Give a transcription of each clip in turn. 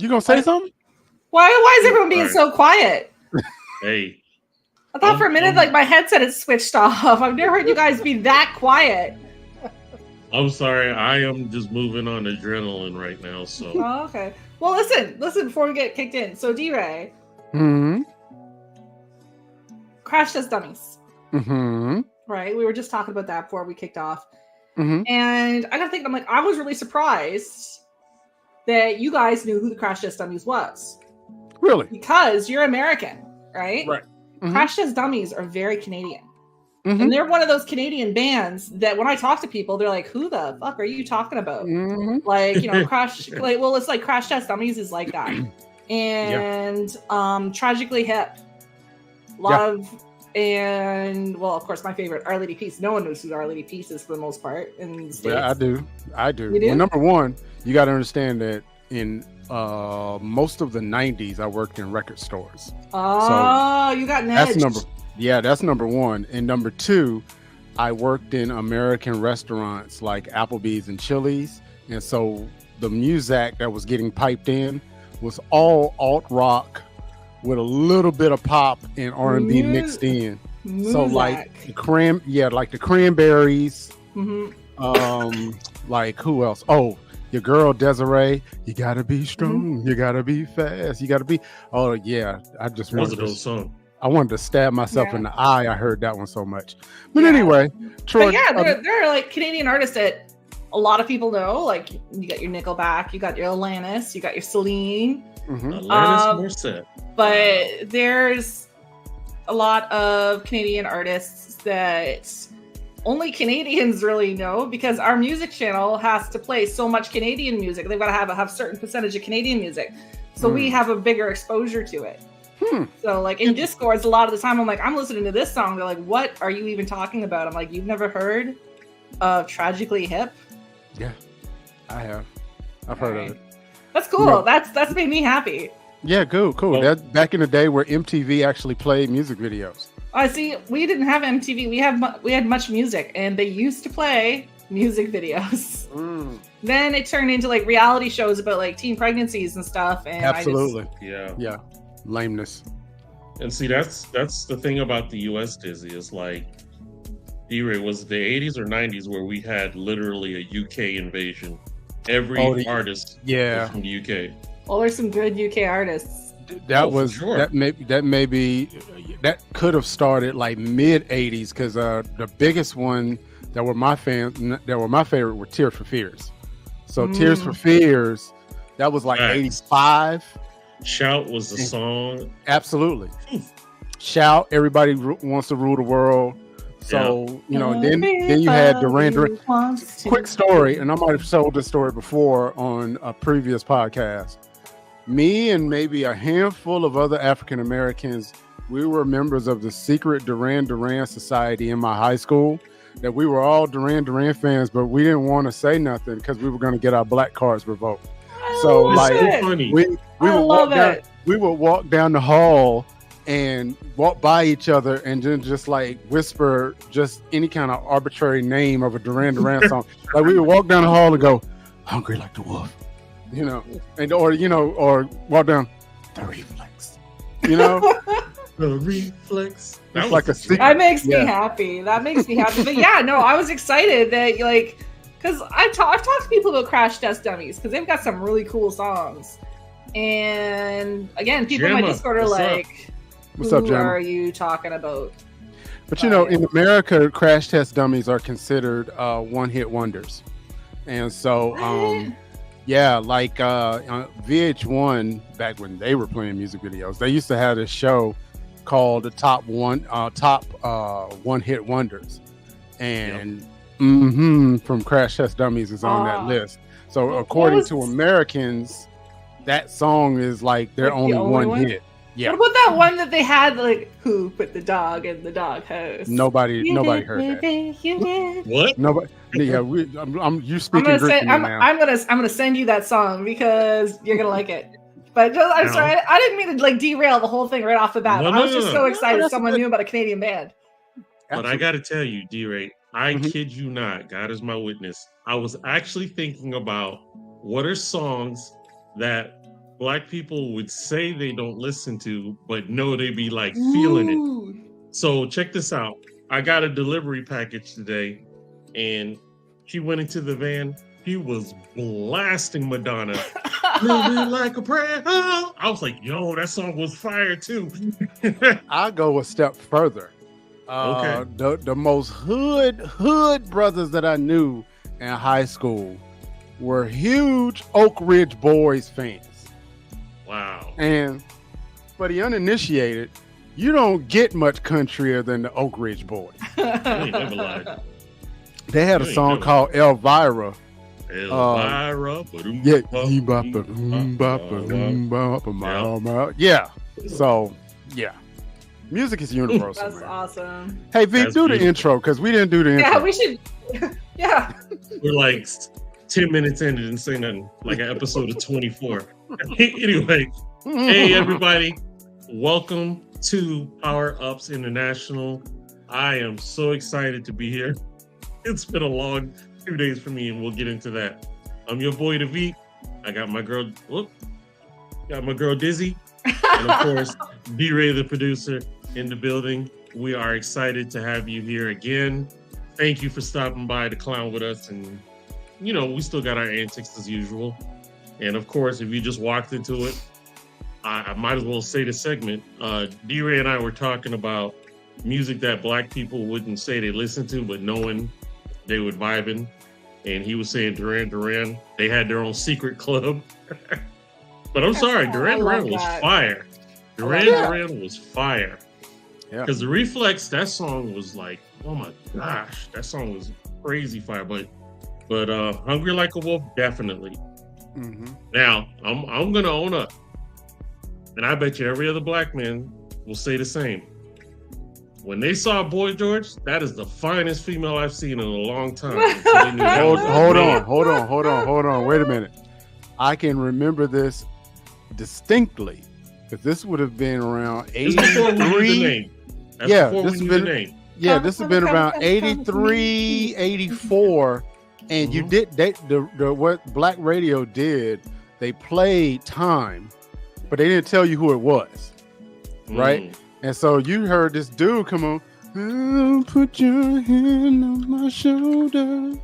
You gonna say something? Why is everyone being so quiet? Hey. I thought for a minute like my headset had switched off. I've never heard you guys be that quiet. I'm sorry. I am just moving on adrenaline right now. So. Oh, okay. Well, listen before we get kicked in. So, DRay. Crash Test Dummies. Right? We were just talking about that before we kicked off. And I got to think, I was really surprised that you guys knew who the Crash Test Dummies was. Really? Because you're American, right? Right. Crash Test Dummies are very Canadian. And they're one of those Canadian bands that when I talk to people, they're like, who the fuck are you talking about? Like, Crash, it's like Crash Test Dummies is like that. And Tragically Hip. And, well, of course, my favorite, Our Lady Peace. No one knows who Our Lady Peace is for the most part in the States. Yeah, I do. You do? Well, number one, you got to understand that in most of the 90s, I worked in record stores. Oh, so you got nudged. That's number one. And number two, I worked in American restaurants like Applebee's and Chili's. And so the music that was getting piped in was all alt rock with a little bit of pop and R&B mixed in. So like the Cranberries, like who else? Oh, your girl Desiree, you gotta be strong, you gotta be fast, you gotta be. Oh yeah, I just wanted to stab myself in the eye. I heard that one so much. But anyway, Troy. But there are like Canadian artists that a lot of people know. Like you got your Nickelback, you got your Alanis, you got your Celine. Alanis Morissette. But there's a lot of Canadian artists that only Canadians really know because our music channel has to play so much Canadian music. They've got to have a certain percentage of Canadian music. So we have a bigger exposure to it. So like in Discords, a lot of the time I'm listening to this song. They're like, what are you even talking about? I'm like, you've never heard of Tragically Hip? Yeah, I have. I've heard of it. That's cool. That's made me happy. Yeah, cool. That's back in the day where MTV actually played music videos. I see. We didn't have MTV. We had Much Music, and they used to play music videos. Then it turned into like reality shows about like teen pregnancies and stuff. And absolutely, yeah, lameness. And see, that's the thing about the U.S. Dizzy is like, DRay, was the 80s or 90s where we had literally a UK invasion. Every artist was from the UK. Well, there's some good UK artists. That could have started like mid 80s because the biggest one that were my favorite were Tears for Fears. So Tears for Fears, that was like 85. Shout was the song. Absolutely. Shout, Everybody Wants to Rule the World. So, then you had Duran Duran. Quick story, and I might have told this story before on a previous podcast. Me and maybe a handful of other African Americans, we were members of the secret Duran Duran Society in my high school. That we were all Duran Duran fans, but we didn't want to say nothing because we were going to get our black cards revoked. So, we would walk down the hall and walk by each other and then just like whisper just any kind of arbitrary name of a Duran Duran song. Like we would walk down the hall and go, "Hungry like the wolf," or walk down the reflex, the reflex. It's like a secret. That makes me happy. But I was excited that because I've talked to people about Crash Test Dummies because they've got some really cool songs. And again, people in my Discord are like, "What's up, Gemma? Who are you talking about?" But in America, Crash Test Dummies are considered one-hit wonders, and so like VH1 back when they were playing music videos, they used to have this show called the top one-hit wonders, and from Crash Test Dummies is on that list. So according to Americans, that song is like their only one hit. Yeah. What about that one that they had, like, who put the dog in the doghouse? Nobody heard that. What? Nobody. Yeah, you speaking Greek now. I'm gonna send you that song because you're gonna like it. But I'm sorry, I didn't mean to like derail the whole thing right off the bat. I was just so excited someone knew about a Canadian band. But I gotta tell you, DRay, I kid you not, God is my witness. I was actually thinking about what are songs that Black people would say they don't listen to, but no, they be like feeling it. So check this out. I got a delivery package today, and she went into the van. He was blasting Madonna. Living like a prayer. I was like, yo, that song was fire too. I'll go a step further. Okay. The most hood brothers that I knew in high school were huge Oak Ridge Boys fans. Wow. And for the uninitiated, you don't get much countryer than the Oak Ridge Boys. Never lied. They had a song called Elvira. Elvira. Yeah. So, yeah. Music is universal. That's awesome. Hey, V, do the intro, because we didn't do the intro. Yeah, we should. Yeah. We're like 10 minutes in and didn't say nothing. Like an episode of 24. Anyway, hey, everybody. Welcome to Power Ups International. I am so excited to be here. It's been a long 2 days for me, and we'll get into that. I'm your boy, David. I got my girl, Dizzy. And of course, DRay, the producer, in the building. We are excited to have you here again. Thank you for stopping by to clown with us. And, we still got our antics as usual. And of course, if you just walked into it, I might as well say the segment. DRay and I were talking about music that Black people wouldn't say they listen to, but knowing they would vibe in. And he was saying Duran Duran, they had their own secret club. But I'm sorry, Duran Duran was fire. Duran was fire. Because the Reflex, that song was like, oh my gosh, that song was crazy fire. But Hungry Like a Wolf, definitely. Mm-hmm. Now, I'm gonna own up, and I bet you every other Black man will say the same. When they saw Boy George, that is the finest female I've seen in a long time. Hold on. Wait a minute. I can remember this distinctly, because this would have been around 83. This has been around 83, 84. And you did what Black radio did, they played Time, but they didn't tell you who it was. Right? And so you heard this dude come on, oh, put your hand on my shoulder,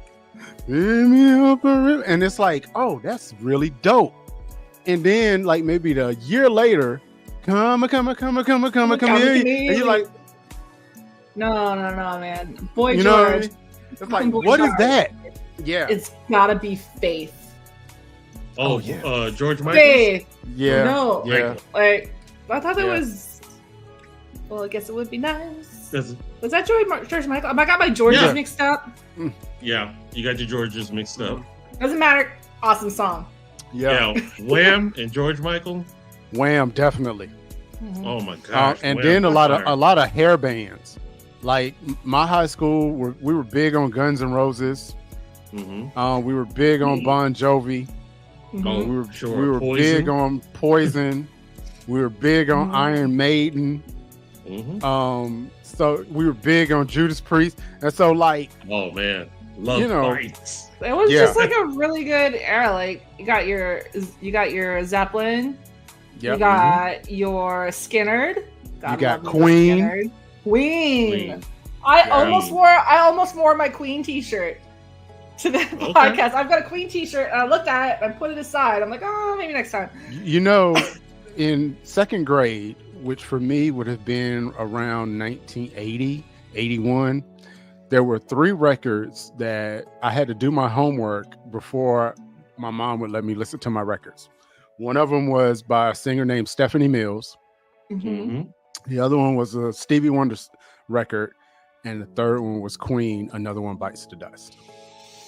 and it's like, oh, that's really dope. And then, like, maybe a year later, come here, and you're like, no, man, Boy George. It's like, what is that? Yeah, it's gotta be Faith. Oh yeah, George Michael. Faith. Yeah, no, yeah. Like I thought it was. Well, I guess it would be nice. Was that George Michael? I got my Georges mixed up. Yeah, you got your Georges mixed up. Doesn't matter. Awesome song. Yeah. Wham and George Michael. Wham, definitely. Mm-hmm. Oh my gosh. And Wham, then a lot of hair bands. Like my high school, we were big on Guns N' Roses. Mm-hmm. We were big on Bon Jovi. Mm-hmm. We were big on Poison. We were big on Iron Maiden. Mm-hmm. So we were big on Judas Priest, and so like, oh man, love fights. It was just like a really good era. Like you got your Zeppelin, you got your Skynyrd, you got Queen. Queen. I almost wore my Queen T-shirt to the podcast. I've got a Queen T-shirt, and I looked at it and I put it aside. I'm like, oh, maybe next time. In second grade, which for me would have been around 1980, 81, there were 3 records that I had to do my homework before my mom would let me listen to my records. One of them was by a singer named Stephanie Mills. Mm-hmm. The other one was a Stevie Wonder record. And the third one was Queen, Another One Bites the Dust.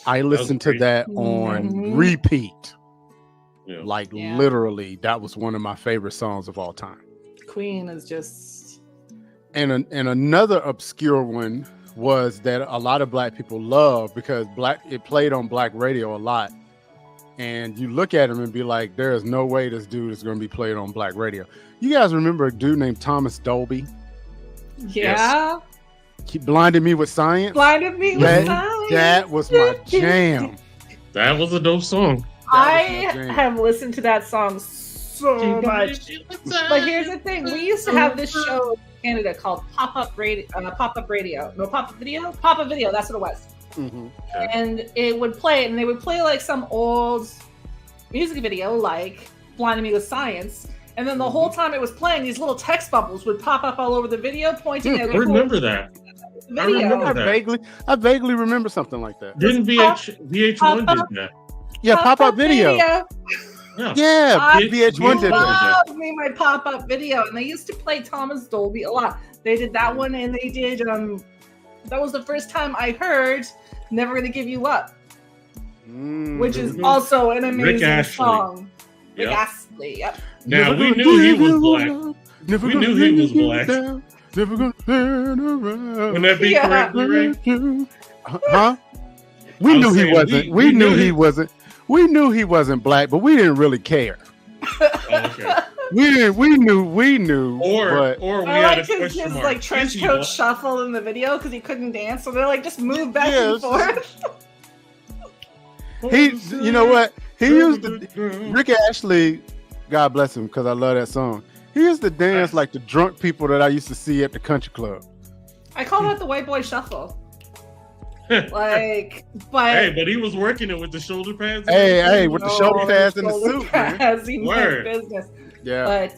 I listened to that on repeat. Yeah. Literally, that was one of my favorite songs of all time. Queen is just... And another obscure one was that a lot of Black people love, because it played on Black radio a lot. And you look at him and be like, there is no way this dude is going to be played on Black radio. You guys remember a dude named Thomas Dolby? Yeah. Yes. He blinded me with science. That was my jam. That was a dope song. I have listened to that song so much. But here's the thing: we used to have this show in Canada called Pop-Up Radio. Pop-Up Video. No, Pop-Up Video. Pop-Up Video. That's what it was. Mm-hmm. And it would play, and they would play like some old music video, like "Blinding Me with Science." And then the whole time it was playing, these little text bubbles would pop up all over the video, pointing at. I remember that. I vaguely remember something like that. Didn't VH1 did that? Yeah, pop-up video. Yeah, VH1 did that. I me my pop-up video, and they used to play Thomas Dolby a lot. They did that one, and they did. That was the first time I heard "Never Gonna Give You Up," which is also an amazing song. Rick Astley. Yep. Now we knew he was black. We knew he was black. Never gonna turn around. Wouldn't that be correct, DRay? Huh? We knew he wasn't. We knew he wasn't. We knew he wasn't black, but we didn't really care. Okay. We knew. Or we had a question his mark. like trench coat shuffle in the video because he couldn't dance, so they're like just move back and forth. You know what? He used Rick Astley. God bless him, because I love that song. He used to dance like the drunk people that I used to see at the country club. I call that the white boy shuffle. But he was working it with the shoulder pads. With the shoulder pads and the suit. Pads, he meant business. Yeah.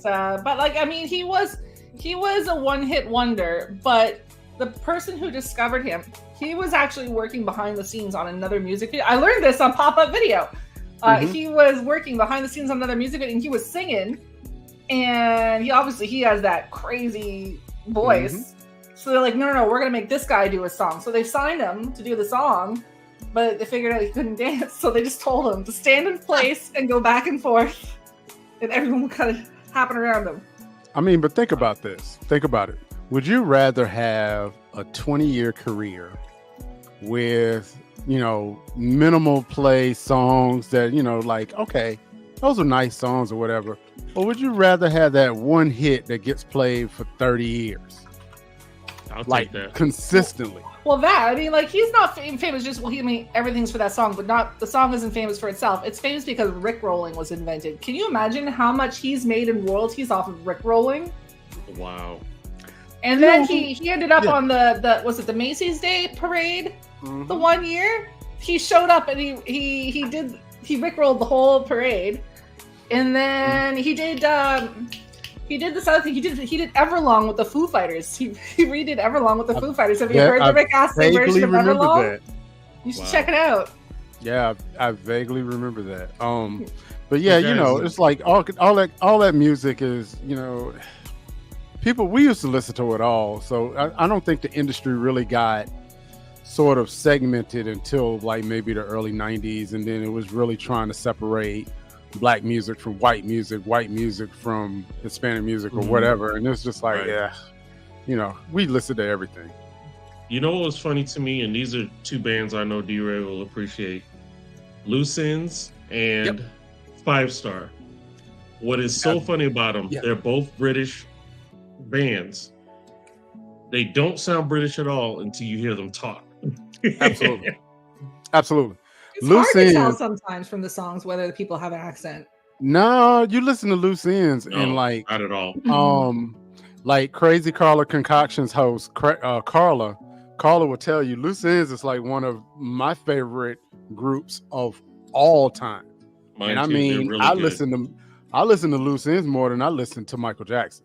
But like, I mean, he was a one-hit wonder. But the person who discovered him, he was actually working behind the scenes on another music video. I learned this on Pop-Up Video. He was working behind the scenes on another music video, and he was singing. And he has that crazy voice. Mm-hmm. So they're like, no, we're going to make this guy do a song. So they signed him to do the song, but they figured out he couldn't dance. So they just told him to stand in place and go back and forth. And everyone would kind of happen around him. I mean, but think about this. Think about it. Would you rather have a 20-year career with, minimal play songs that, like, okay, those are nice songs or whatever. Or would you rather have that one hit that gets played for 30 years? I'll take that. Consistently. Well, he's not famous just, everything's for that song, but not, the song isn't famous for itself. It's famous because Rickrolling was invented. Can you imagine how much he's made in royalties off of Rickrolling? Wow. And then he ended up on the Macy's Day Parade the one year. He showed up and he Rickrolled the whole parade. And then he did this other thing. He did Everlong with the Foo Fighters. He redid Everlong with the Foo Fighters. Have you heard the Rick Astley version of Everlong? That. You should check it out. Yeah, I vaguely remember that. But yeah, it's like all that music is, people, we used to listen to it all. So I don't think the industry really got sort of segmented until like maybe the early 90s, and then it was really trying to separate black music from white music from Hispanic music or whatever. And it's just like, we listen to everything. You know what was funny to me, and these are two bands I know DRay will appreciate, Loose Ends and 5 Star. What is so funny about them, they're both British bands. They don't sound British at all until you hear them talk. Absolutely. It's hard to tell sometimes from the songs whether the people have an accent. No, you listen to Loose Ends and like not at all. Like Crazy Carla Concoctions host Carla will tell you Loose Ends is like one of my favorite groups of all time. Mine and too. I mean, really I listen to Loose Ends more than I listen to Michael Jackson.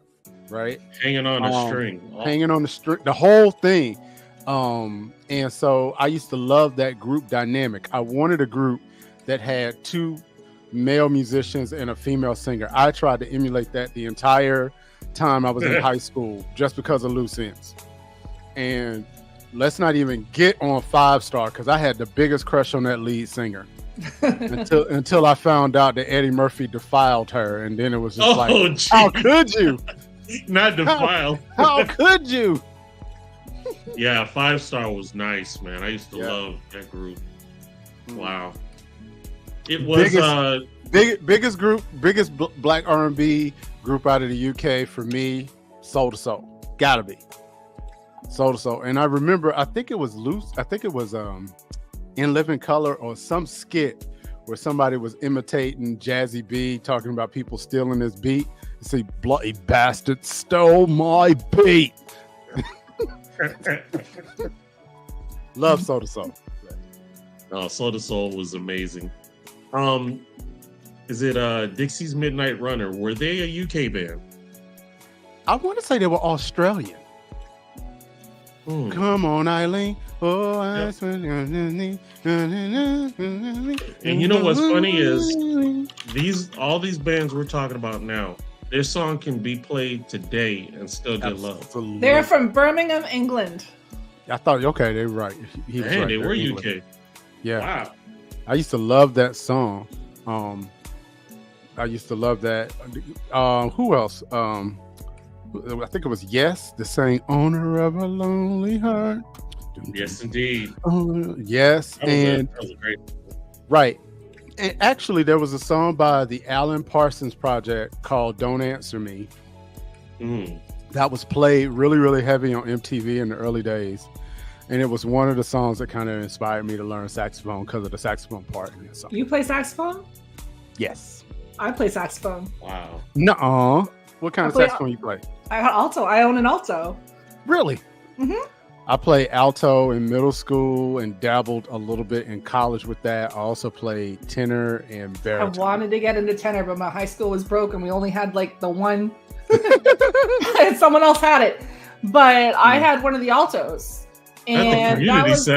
Right? Hanging on the string, the whole thing. And so I used to love that group dynamic. I wanted a group that had 2 male musicians and a female singer. I tried to emulate that the entire time I was in high school just because of Loose Ends. And let's not even get on 5 Star, because I had the biggest crush on that lead singer until I found out that Eddie Murphy defiled her. And then it was just geez. How could you? Not defiled. How could you? Yeah, 5 Star was nice, man. I used to love that group. Wow. It was biggest black R&B group out of the UK for me, Soul to Soul. Gotta be. Soul to Soul. And I remember, I think it was In Living Color or some skit where somebody was imitating Jazzy B, talking about people stealing his beat. See, bloody bastard stole my beat. Love Soda Soul. Oh, Soda Soul was amazing. Is it Dixie's Midnight Runner? Were they a UK band? I want to say they were Australian. Come on, Eileen. Oh, yep. And you know what's funny is all these bands we're talking about now, their song can be played today and still get love. They're from Birmingham, England. I thought, okay, they're right. He was right. They were UK. Yeah. Wow. I used to love that song. I used to love that. Who else? I think it was Yes, that sang "Owner of a Lonely Heart." Yes, indeed. Yes, that was great. Right. And actually, there was a song by the Alan Parsons Project called "Don't Answer Me." That was played really, really heavy on MTV in the early days, and it was one of the songs that kind of inspired me to learn saxophone because of the saxophone part in that song. You play saxophone? Yes. I play saxophone. Wow. Nuh-uh. What kind of saxophone you play? Alto. I own an alto. Really? Mm-hmm. I played alto in middle school and dabbled a little bit in college with that. I also played tenor and baritone. I wanted to get into tenor, but my high school was broke and we only had like the one. And someone else had it. But I had one of the altos. And that was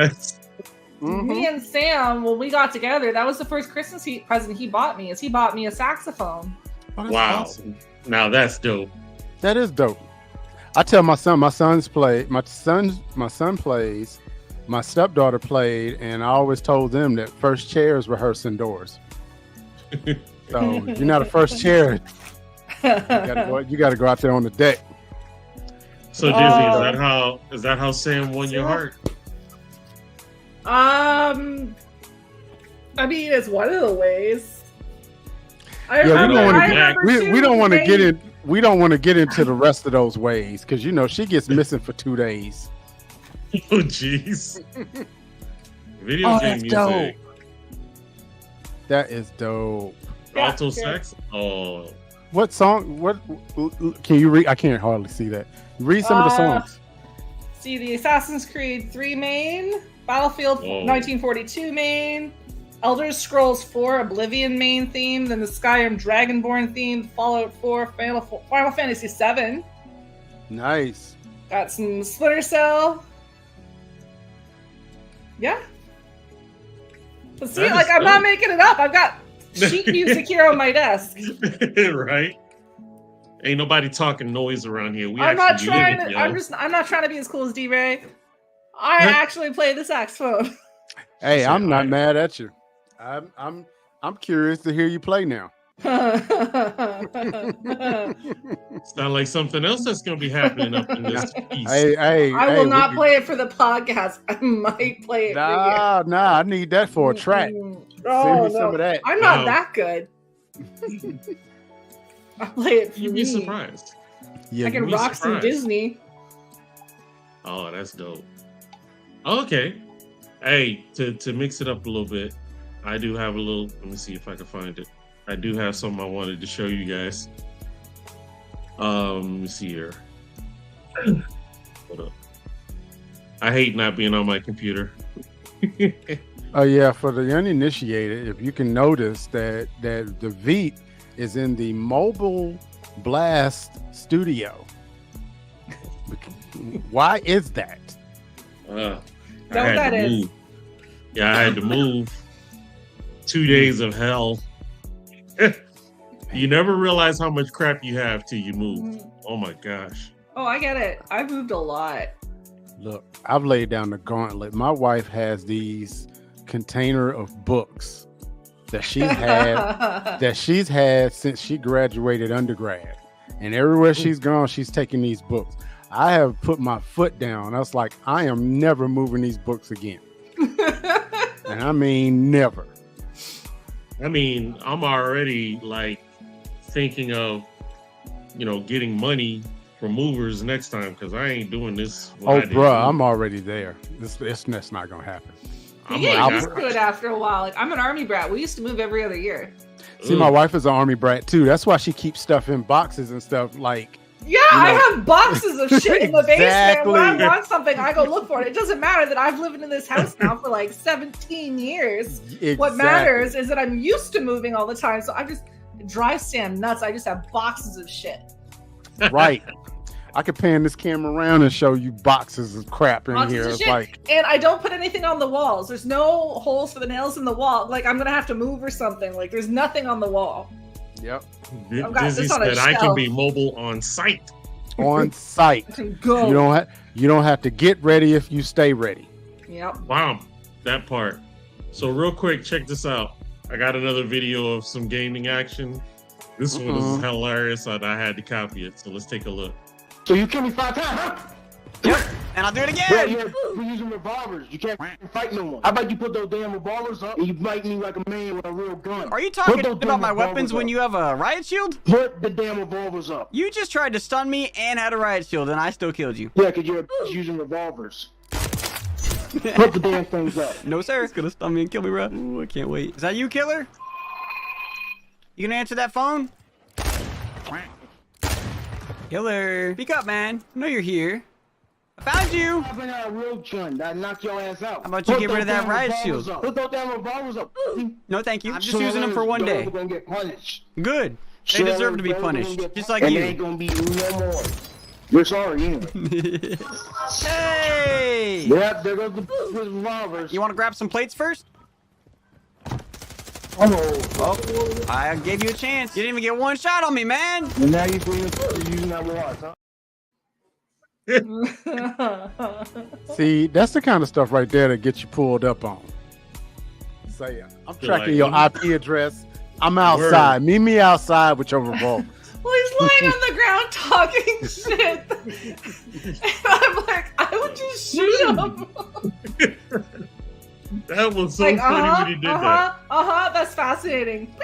me and Sam, when we got together, that was the first Christmas present he bought me, is he bought me a saxophone. Oh, wow. Awesome. Now that's dope. That is dope. I tell my son plays, my stepdaughter played, and I always told them that first chair is rehearsed indoors. So if you're not a first chair, you got to go out there on the deck. So Dizzy, is that how Sam won your heart? I mean, it's one of the ways. We don't want to get into the rest of those ways because she gets missing for 2 days. Oh jeez. Video game music. Dope. That is dope. Alto sax. Oh. What song? What can you read? I can't hardly see that. Read some of the songs. See the Assassin's Creed 3 main, Battlefield 1942 main, Elder Scrolls 4 Oblivion main theme, then the Skyrim Dragonborn theme, Fallout 4, Final Fantasy 7. Nice. Got some Splinter Cell. Yeah. But see, I'm not making it up. I've got sheet music here on my desk. Right. Ain't nobody talking noise around here. I'm not trying to be as cool as DRay. I actually play the saxophone. Hey, I'm not mad at you. I'm curious to hear you play now. Sound like something else that's gonna be happening up in this piece. I will not play it for the podcast. I might play it. Nah, I need that for a track. Send me some of that. I'm not that good. I play it for You'd be surprised. I can rock some Disney. Oh, that's dope. Okay. Hey, to mix it up a little bit, I do have a little. Let me see if I can find it. I do have something I wanted to show you guys. Let me see here. Hold up. I hate not being on my computer. Oh yeah, for the uninitiated, if you can notice that the Veep is in the Mobile Blast studio. Why is that? I had to move. Yeah, I had to move. 2 days of hell. You never realize how much crap you have till you move. Oh my gosh. Oh, I get it. I've moved a lot. Look, I've laid down the gauntlet. My wife has these container of books that she's had since she graduated undergrad. And everywhere she's gone, she's taking these books. I have put my foot down. I was like, I am never moving these books again. And I mean, never. I mean, I'm already like thinking of, getting money from movers next time because I ain't doing this. Oh, bruh, I'm already there. That's not gonna happen. You get used to it after a while. Like, I'm an army brat. We used to move every other year. See, my wife is an army brat too. That's why she keeps stuff in boxes and stuff. Like, yeah, I have boxes of shit in the basement. When I want something, I go look for it. It doesn't matter that I've lived in this house now for like 17 years. Exactly. What matters is that I'm used to moving all the time. So it drives Sam nuts. I just have boxes of shit. Right. I could pan this camera around and show you boxes of crap in here. It's like, and I don't put anything on the walls. There's no holes for the nails in the wall. Like, I'm gonna have to move or something. Like, there's nothing on the wall. Yep. Dizzy said I can be mobile on site. On site. Go. You don't have to get ready if you stay ready. Yep. Wow, that part. So real quick, check this out. I got another video of some gaming action. This one is hilarious. I had to copy it. So let's take a look. So you kill me 5 times, huh? Yep, and I'll do it again. Bro, you're using revolvers. You can't fight no more. How about you put those damn revolvers up and you fight me like a man with a real gun? Are you talking about my weapons when you have a riot shield? Put the damn revolvers up. You just tried to stun me and had a riot shield, and I still killed you. Yeah, because you're using revolvers. Put the damn things up. No, sir. It's gonna stun me and kill me, bro. Ooh, I can't wait. Is that you, killer? You gonna answer that phone? Killer, speak up, man. I know you're here. I found you. I've been a real gun that knocked your ass out. How about you get rid of that riot shield? Put those damn revolvers up. No, thank you. I'm just using them for one day. Gonna get punished. Good. They deserve to be punished, just like you. And ain't gonna be no more. We're sorry, anyway. Hey! Yep, there goes the revolvers. You want to grab some plates first? Oh, I gave you a chance. You didn't even get one shot on me, man. And now you're using that watch, huh? See, that's the kind of stuff right there that gets you pulled up on. Say, I'm tracking your IP address. I'm outside. Meet me outside with your revolver. Well, he's lying on the ground talking shit. And I'm like, I would just shoot him. That was so funny when he did that. That's fascinating.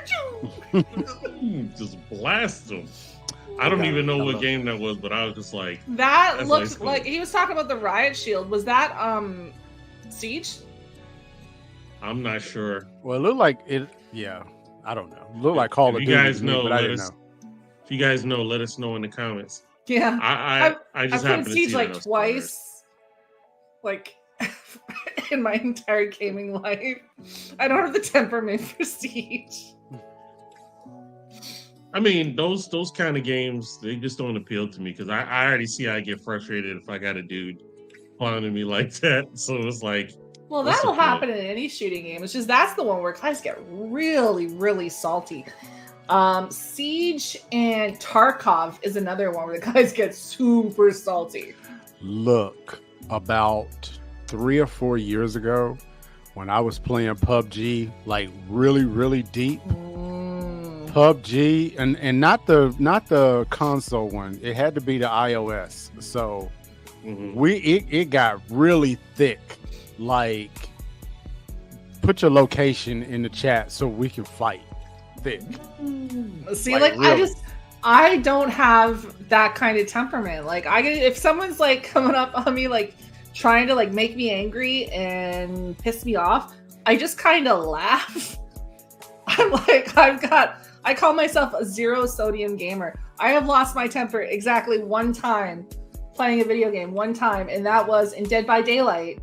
Just blast him. I don't even know what game that was, but I was just like, that looked like he was talking about the riot shield. Was that Siege? I'm not sure. Well, it looked like it. Yeah, I don't know. It looked like Call of Duty. You guys know, but I didn't know. If you guys know, let us know in the comments. Yeah, I just I've happened played to Siege see like twice, like in my entire gaming life. I don't have the temperament for Siege. I mean, those kind of games, they just don't appeal to me because I already see I get frustrated if I got a dude clowning me like that. So it's like, well, that'll happen in any shooting game. It's just that's the one where guys get really, really salty. Siege and Tarkov is another one where the guys get super salty. Look, about 3 or 4 years ago, when I was playing PUBG, like really, really deep. PUBG and not the console one. It had to be the iOS. So it got really thick. Like, put your location in the chat so we can fight. Thick. See, like really. I don't have that kind of temperament. Like, if someone's like coming up on me, like trying to like make me angry and piss me off, I just kind of laugh. I'm like, I call myself a zero sodium gamer. I have lost my temper exactly one time playing a video game, one time, and that was in Dead by Daylight,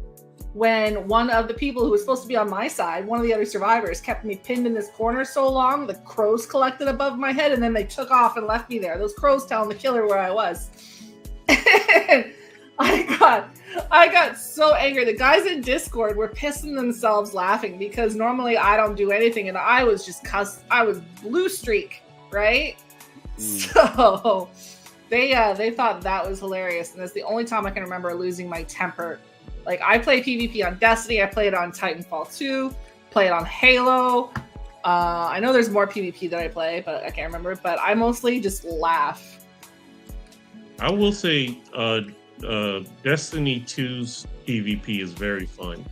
when one of the people who was supposed to be on my side, one of the other survivors, kept me pinned in this corner so long, the crows collected above my head, and then they took off and left me there. Those crows telling the killer where I was. And I got so angry. The guys in Discord were pissing themselves laughing because normally I don't do anything, and I was just I was blue streak, right? So they thought that was hilarious, and that's the only time I can remember losing my temper. Like, I play PvP on Destiny, I played on Titanfall 2, played on Halo. I know there's more PvP that I play, but I can't remember. But I mostly just laugh. I will say Destiny 2's PvP is very fun.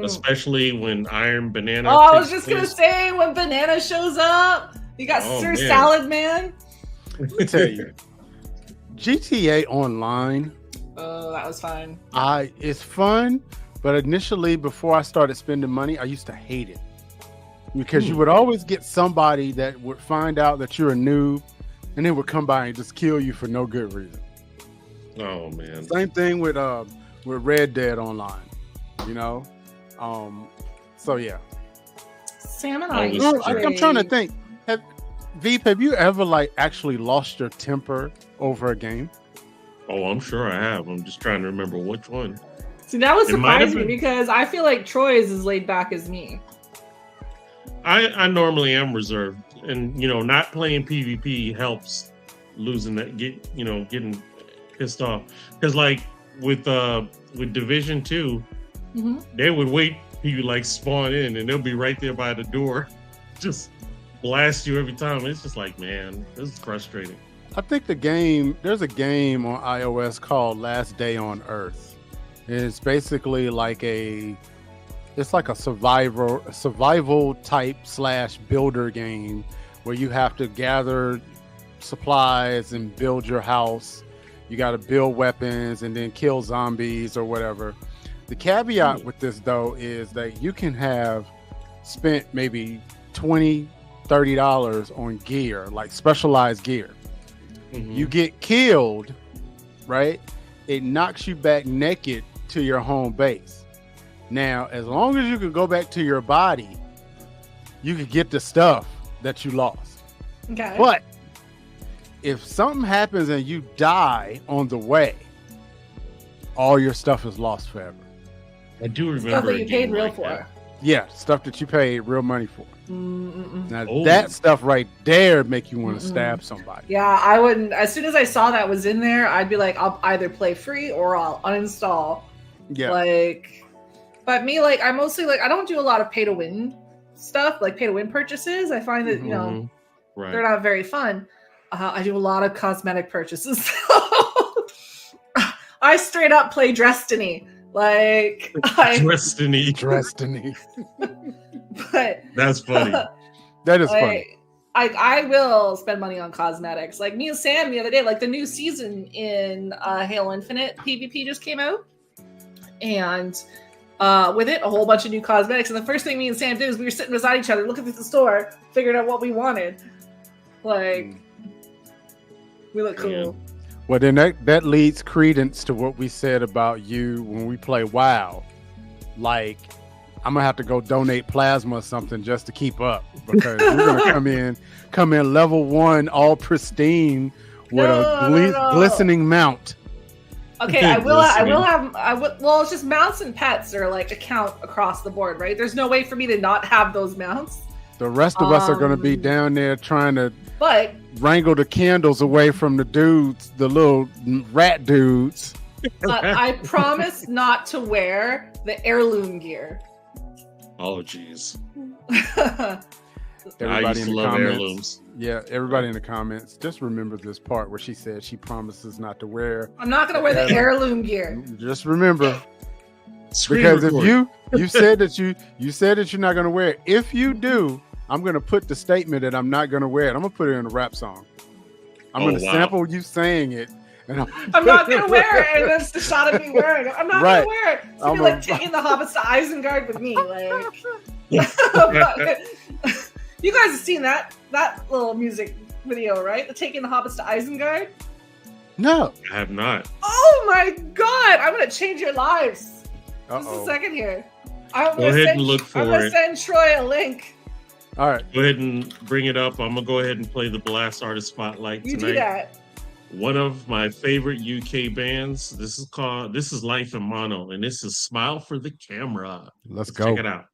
Especially when Iron Banana I was just going to say, when Banana shows up, you got Sir Salad Man. Let me tell you, GTA Online. Oh, that was fun. It's fun, But initially, before I started spending money, I used to hate it because you would always get somebody that would find out that you're a noob, and then would come by and just kill you for no good reason. Oh man! Same thing with Red Dead Online, you know. So yeah. Sam and I. I'm trying to think. Veep, have you ever like actually lost your temper over a game? Oh, I'm sure I have. I'm just trying to remember which one. See, that would surprise me because I feel like Troy is as laid back as me. I normally am reserved, and not playing PvP helps losing that getting pissed off, because like with Division 2, they would wait till you like spawn in, and they'll be right there by the door, just blast you every time. It's just like, man, this is frustrating. I think there's a game on iOS called Last Day on Earth. It's basically like a survival type / builder game where you have to gather supplies and build your house. You got to build weapons and then kill zombies or whatever. The caveat with this though is that you can have spent maybe $20-$30 on gear, like specialized gear. You get killed, right? It knocks you back naked to your home base. Now, as long as you can go back to your body, you can get the stuff that you lost. Okay. But if something happens and you die on the way, all your stuff is lost forever. I do remember stuff that you paid real for. That. Yeah, stuff that you paid real money for. Now that stuff right there make you want to stab somebody. Yeah, I wouldn't. As soon as I saw that was in there, I'd be like, I'll either play free or I'll uninstall. Yeah. But me, like, I'm mostly like, I don't do a lot of pay to win stuff, like pay to win purchases. I find that they're not very fun. I do a lot of cosmetic purchases. I straight up play Destiny. Like Destiny. But that's funny. That is funny. I will spend money on cosmetics. Like me and Sam the other day, like the new season in Halo Infinite PvP just came out, and with it a whole bunch of new cosmetics. And the first thing me and Sam did is we were sitting beside each other, looking at the store, figuring out what we wanted. Like we look cool. Yeah. Well, then that leads credence to what we said about you when we play WoW. Like, I'm gonna have to go donate plasma or something just to keep up, because we're gonna come in level 1, all pristine with a glistening mount. Okay, I will have. Well, it's just mounts and pets are like a count across the board, right? There's no way for me to not have those mounts. The rest of us are gonna be down there trying to wrangle the candles away from the dudes, the little rat dudes. I promise not to wear the heirloom gear. Oh, jeez. Everybody in the love comments, heirlooms. Yeah, everybody in the comments, just remember this part where she said she promises not to wear. I'm not going to wear the heirloom gear. Just remember, because if you said that you said that you're not going to wear it. If you do, I'm going to put the statement that I'm not going to wear it. I'm going to put it in a rap song. I'm going to sample you saying it. And I'm not going to wear it. And that's the shot of me wearing it. I'm not going to wear it. It's going to be like taking the hobbits to Isengard with me. Like, you guys have seen that little music video, right? The taking the hobbits to Isengard? No. I have not. Oh my God. I'm going to change your lives. Just a second here. Go ahead and look for it. I'm going to send Troy a link. All right. Go ahead and bring it up. I'm going to go ahead and play the Blast Artist Spotlight tonight. You do that. One of my favorite UK bands. This is Life in Mono, and this is Smile for the Camera. Let's go. Check it out.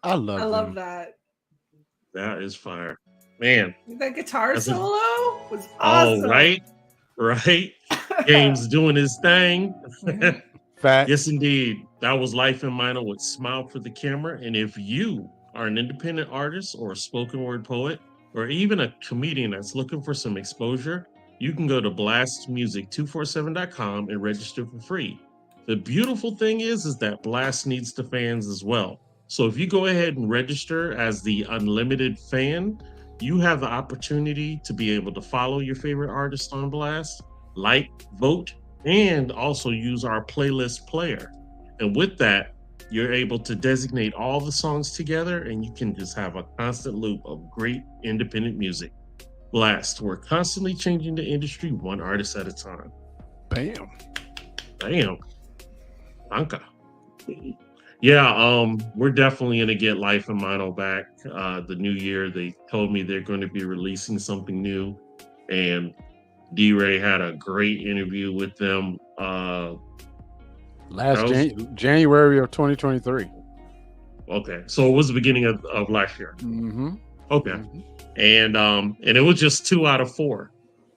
I love I them. love that. That is fire, man. That guitar That's solo was awesome. Oh, right. Games doing his thing. Facts. Yes, indeed. That was Life in Minor with Smile for the Camera. And if you are an independent artist or a spoken word poet, or even a comedian that's looking for some exposure, you can go to blastmusic247.com and register for free. The beautiful thing is that Blast needs the fans as well. So if you go ahead and register as the unlimited fan, you have the opportunity to be able to follow your favorite artist on Blast, like, vote, and also use our playlist player. And with that, you're able to designate all the songs together and you can just have a constant loop of great independent music. Blast, we're constantly changing the industry one artist at a time. Bam. Anka. Yeah, we're definitely gonna get Life in Mono back. The new year, they told me they're going to be releasing something new, and DRay had a great interview with them. January of 2023. Okay, so it was the beginning of last year. Mm-hmm. Okay, and it was just 2 out of 4.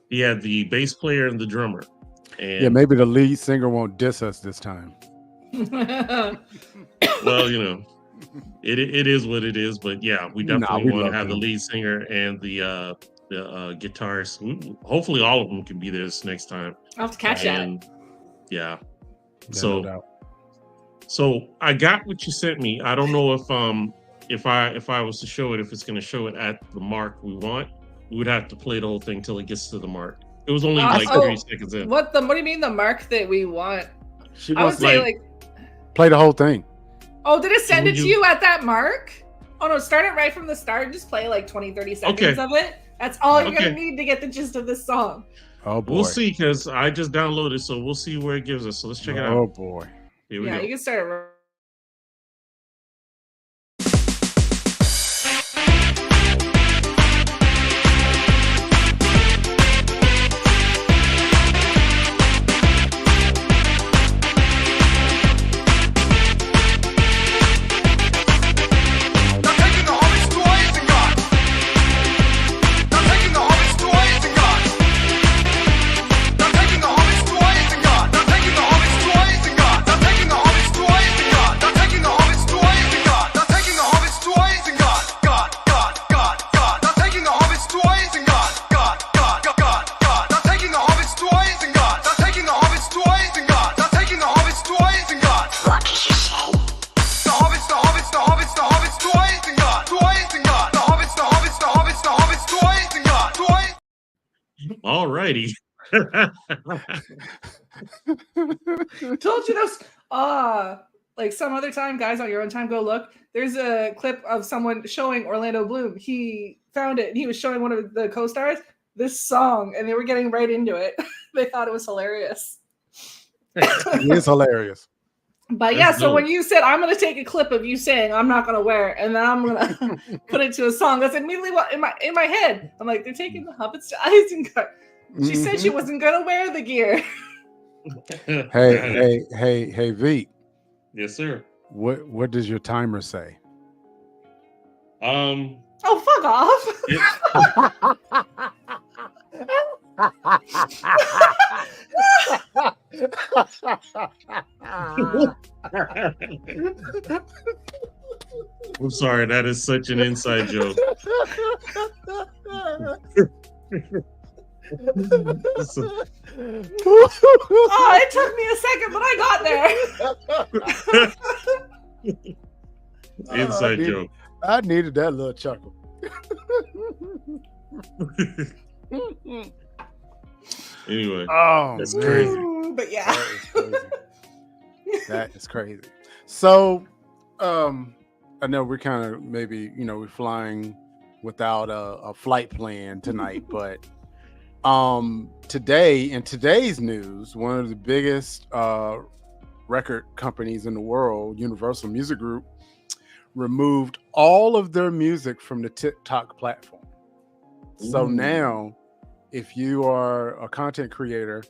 He had the bass player and the drummer. And yeah, maybe the lead singer won't diss us this time. Well, it is what it is. But yeah, we definitely want to have the lead singer and the guitarist. Hopefully, all of them can be there this next time. I'll have to catch that. Yeah. No So I got what you sent me. I don't know if I was to show it, if it's going to show it at the mark we want, we would have to play the whole thing till it gets to the mark. It was only like 30 seconds in. What do you mean the mark that we want? She I would say play the whole thing. Oh, did it send it to you at that mark? Oh no, start it right from the start and just play like 20-30 seconds of it. That's all you're gonna need to get the gist of this song. Oh boy. We'll see, because I just downloaded, so we'll see where it gives us. So let's check it out. Oh boy. Here we go. You can start it. Alrighty. Told you those. Like some other time, guys, on your own time, go look. There's a clip of someone showing Orlando Bloom. He found it and he was showing one of the co-stars this song, and they were getting right into it. They thought it was hilarious. It is hilarious. But yeah, so when you said I'm gonna take a clip of you saying I'm not gonna wear it, and then I'm gonna put it to a song, that's immediately what in my head. I'm like, they're taking the Hobbits to Isengard. She said she wasn't gonna wear the gear. Hey, V. Yes, sir. What does your timer say? Oh, fuck off. I'm sorry, that is such an inside joke. Oh, it took me a second, but I got there. Inside joke. I needed that little chuckle. Anyway, that's crazy. But yeah, that is crazy. So, I know we're kind of maybe we're flying without a flight plan tonight, but today in today's news, one of the biggest record companies in the world, Universal Music Group, removed all of their music from the TikTok platform. So now, if you are a content creator,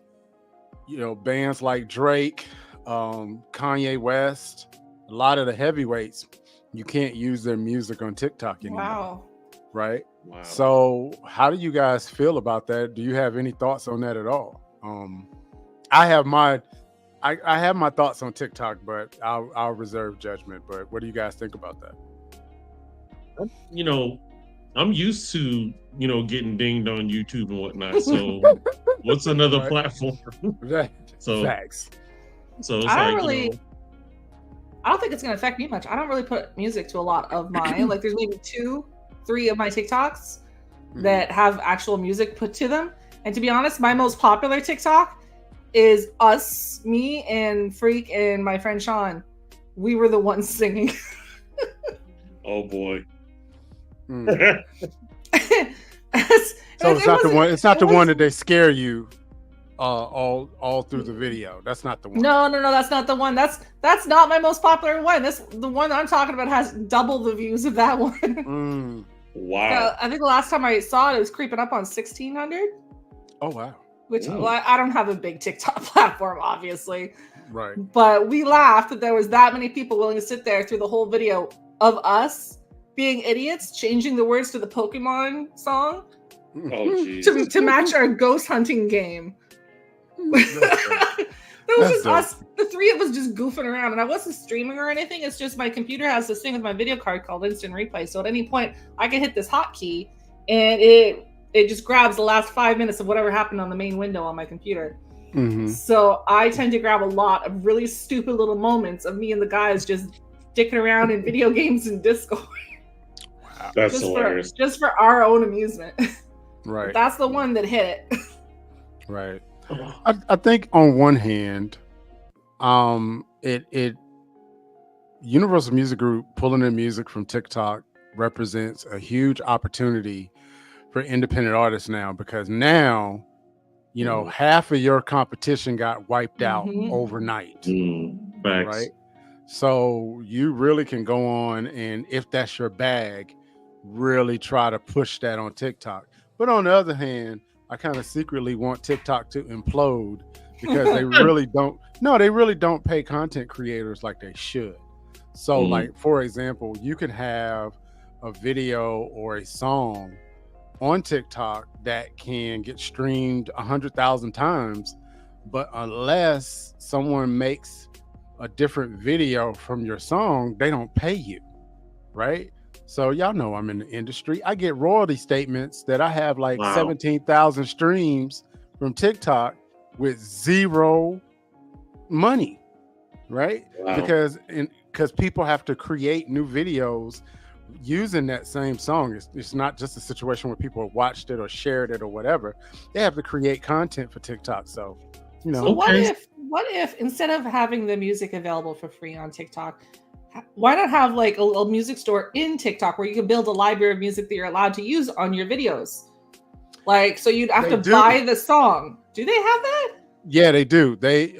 bands like Drake, Kanye West, a lot of the heavyweights, you can't use their music on TikTok anymore. Wow. Right? Wow. So how do you guys feel about that? Do you have any thoughts on that at all? I have my thoughts on TikTok, but I'll reserve judgment. But what do you guys think about that? I'm used to, getting dinged on YouTube and whatnot. So what's another platform? So facts. So it's I don't think it's going to affect me much. I don't really put music to a lot of mine. Like there's maybe 2-3 of my TikToks that have actual music put to them. And to be honest, my most popular TikTok is me and Freak and my friend Sean. We were the ones singing. Oh boy. So it's not the one. It's not the one that they scare you all through the video. That's not the one. No, that's not the one. That's not my most popular one. The one I'm talking about has double the views of that one. Wow. I think the last time I saw it was creeping up on 1,600. Oh wow. Which I don't have a big TikTok platform, obviously. Right. But we laughed that there was that many people willing to sit there through the whole video of us being idiots, changing the words to the Pokemon song to match our ghost hunting game. That was just us, the three of us just goofing around, and I wasn't streaming or anything. It's just my computer has this thing with my video card called Instant Replay. So at any point, I can hit this hotkey, and it just grabs the last 5 minutes of whatever happened on the main window on my computer. Mm-hmm. So I tend to grab a lot of really stupid little moments of me and the guys just dicking around in video games and Discord. Wow. That's hilarious. Just for our own amusement. Right. That's the one that hit it. Right. I think on one hand, it Universal Music Group pulling in music from TikTok represents a huge opportunity for independent artists now, because now, half of your competition got wiped out overnight. Right. So you really can go on, and if that's your bag, really try to push that on TikTok. But on the other hand, I kind of secretly want TikTok to implode, because they really don't pay content creators like they should. So like, for example, you can have a video or a song on TikTok that can get streamed 100,000 times, but unless someone makes a different video from your song, they don't pay you, right? So y'all know I'm in the industry. I get royalty statements that I have like 17,000 streams from TikTok with zero money, right? Wow. Because people have to create new videos using that same song. It's not just a situation where people watched it or shared it or whatever. They have to create content for TikTok. So, So what if instead of having the music available for free on TikTok, why not have like a music store in TikTok where you can build a library of music that you're allowed to use on your videos? Like, so you'd have to buy the song. Do they have that? Yeah, they do. They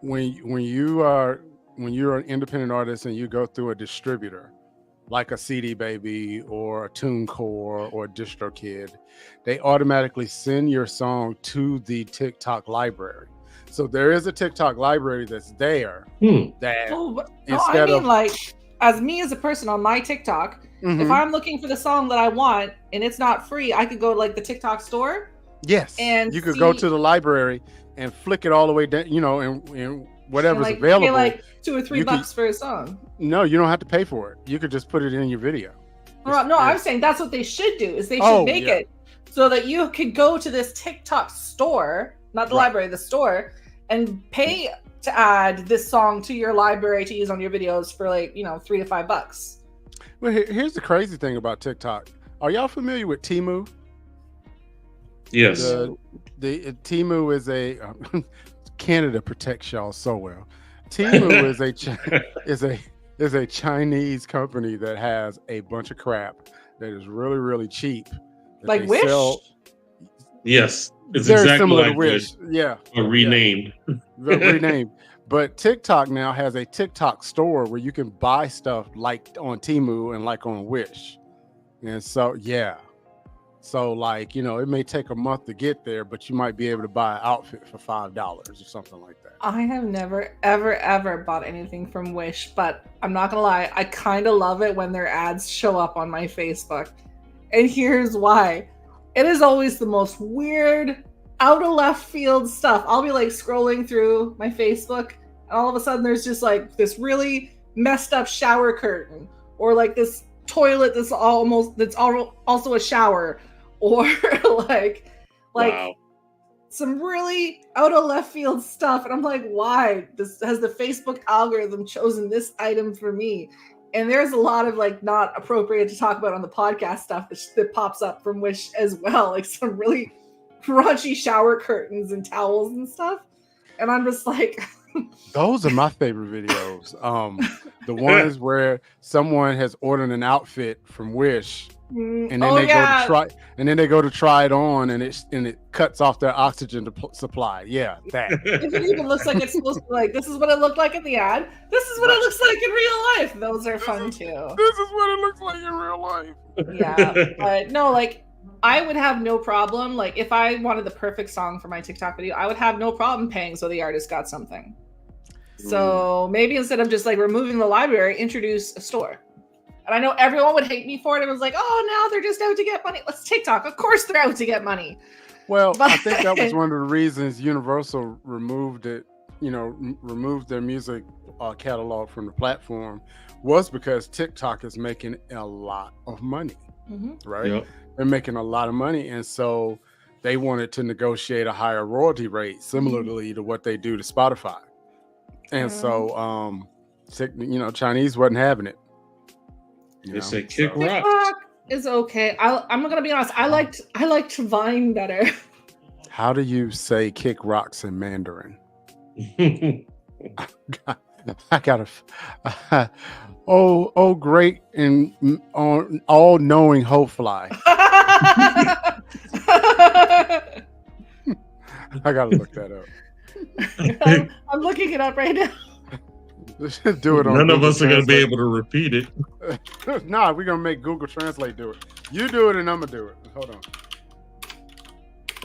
when you're an independent artist and you go through a distributor like a CD Baby or a TuneCore or a DistroKid, they automatically send your song to the TikTok library. So there is a TikTok library that's there. Like, as me as a person on my TikTok, if I'm looking for the song that I want and it's not free, I could go to like the TikTok store. Yes, and you could go to the library and flick it all the way down, and whatever's available. Pay like $2 or $3 for a song. No, you don't have to pay for it. You could just put it in your video. I'm saying that's what they should do. Is they should make it so that you could go to this TikTok store, not the library, the store, and pay to add this song to your library to use on your videos for like, $3 to $5. Well, here's the crazy thing about TikTok. Are y'all familiar with Temu? Yes. The Temu is a Canada protects y'all so well. Temu is a Chinese company that has a bunch of crap that is really, really cheap. Like Wish? Yes. It's very exactly similar like to Wish. Yeah. But renamed. Renamed. But TikTok now has a TikTok store where you can buy stuff like on Temu and like on Wish. And so, yeah. So, like, it may take a month to get there, but you might be able to buy an outfit for $5 or something like that. I have never, ever, ever bought anything from Wish, but I'm not gonna lie, I kind of love it when their ads show up on my Facebook. And here's why. It is always the most weird, out of left field stuff. I'll be like scrolling through my Facebook, and all of a sudden there's just like this really messed up shower curtain, or like this toilet that's also a shower, or like Wow. some really out of left field stuff. And I'm like, why has the Facebook algorithm chosen this item for me? And there's a lot of like not appropriate to talk about on the podcast stuff that pops up from Wish as well, like some really raunchy shower curtains and towels and stuff. And I'm just like, those are my favorite videos. The ones where someone has ordered an outfit from Wish, and then they go to try it on, and it cuts off their oxygen supply. Yeah, that. If it even looks like it's supposed to be like, this is what it looked like in the ad. This is what it looks like in real life. Those are fun too. This is what it looks like in real life. Yeah, but no, like I would have no problem. Like if I wanted the perfect song for my TikTok video, I would have no problem paying so the artist got something. So maybe instead of just like removing the library, introduce a store. And I know everyone would hate me for it. It was like, oh, now they're just out to get money. Let's TikTok. Of course they're out to get money. Well, I think that was one of the reasons Universal removed it, removed their music catalog from the platform, was because TikTok is making a lot of money, right? Yep. They're making a lot of money. And so they wanted to negotiate a higher royalty rate, similarly to what they do to Spotify. And so, Chinese wasn't having it. They said kick rock is okay. I'm gonna be honest. I liked Vine better. How do you say kick rocks in Mandarin? I gotta. Oh, great and all-knowing ho fly. I gotta look that up. I'm looking it up right now. Do it on None Google of us are going to be Translate. able to repeat it. Nah, we're going to make Google Translate do it. You do it and I'm going to do it. Hold on.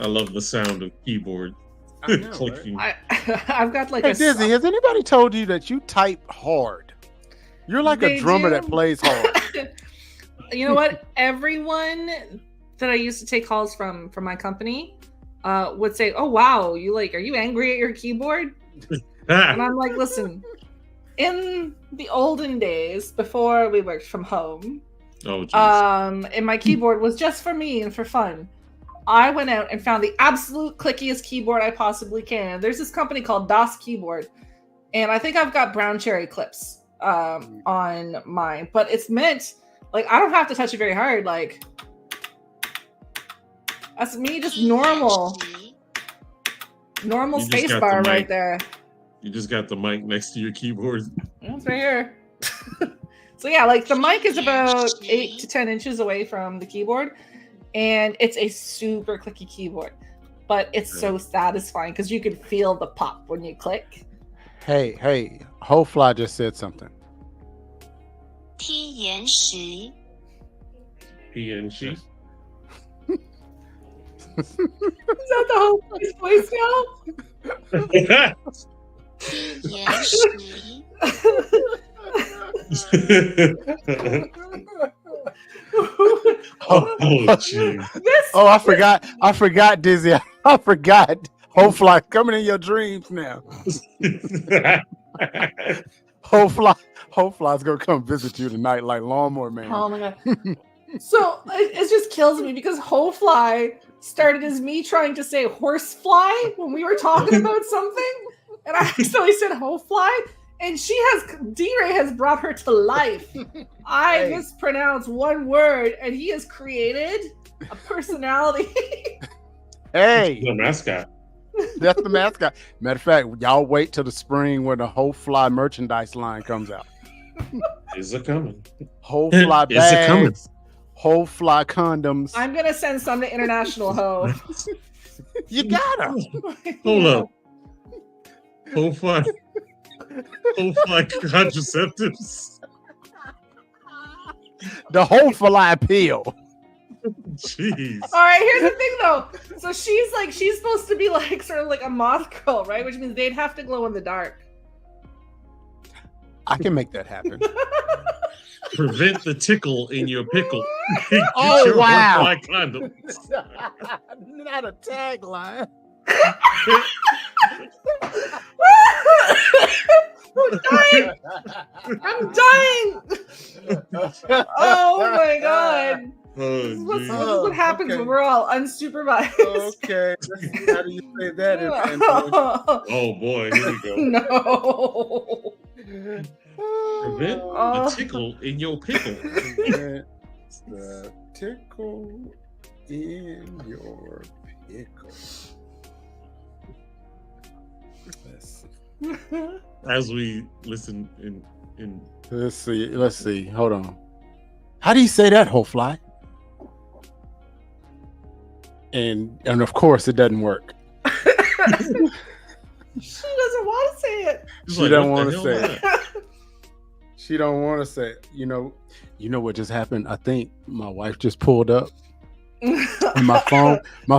I love the sound of keyboard clicking. Right? I've got like Dizzy, has anybody told you that you type hard? You're like a drummer that plays hard. You know what? Everyone that I used to take calls from my company would say, oh, wow, are you angry at your keyboard? And I'm like, listen, in the olden days, before we worked from home, and my keyboard was just for me and for fun, I went out and found the absolute clickiest keyboard I possibly can. There's this company called DOS Keyboard, and I think I've got brown cherry clips on mine, but it's meant, like, I don't have to touch it very hard. Like, that's me, just normal space bar right there. You just got the mic next to your keyboard. It's right here. So yeah, like the mic is about 8 to 10 inches away from the keyboard, and it's a super clicky keyboard, but it's so satisfying because you can feel the pop when you click. Hey, Hofly just said something. PNG. Is that the Hofly's voice now? I forgot, Dizzy. I forgot. Hofly coming in your dreams now. Hofly's gonna come visit you tonight, like Lawnmower Man. Oh my god! So it just kills me because Hofly started as me trying to say horsefly when we were talking about something, and I accidentally said Hofly, and DRay has brought her to life. I mispronounced one word, and he has created a personality. Hey, the mascot. That's the mascot. Matter of fact, y'all wait till the spring when the Hofly merchandise line comes out. Is it coming? Hofly bags. Is it coming? Hofly condoms. I'm gonna send some to International Ho. You gotta. Hold up. Hofly contraceptives. The Hofly pill. Jeez. All right, here's the thing though. So she's supposed to be like sort of like a moth girl, right? Which means they'd have to glow in the dark. I can make that happen. Prevent the tickle in your pickle. Oh, Your wow. butterfly condom. Not a tagline. I'm dying. Oh my god. This is what happens when we're all unsupervised. Okay. How do you say that in Oh boy, here we go. No. Prevent the tickle in your pickle. Prevent the tickle in your pickle. Let's see. As we listen in Let's see. Hold on. How do you say that, whole fly? And of course it doesn't work. She doesn't want to say it. She don't want to say it. She don't want to say it. You know what just happened? I think my wife just pulled up. And my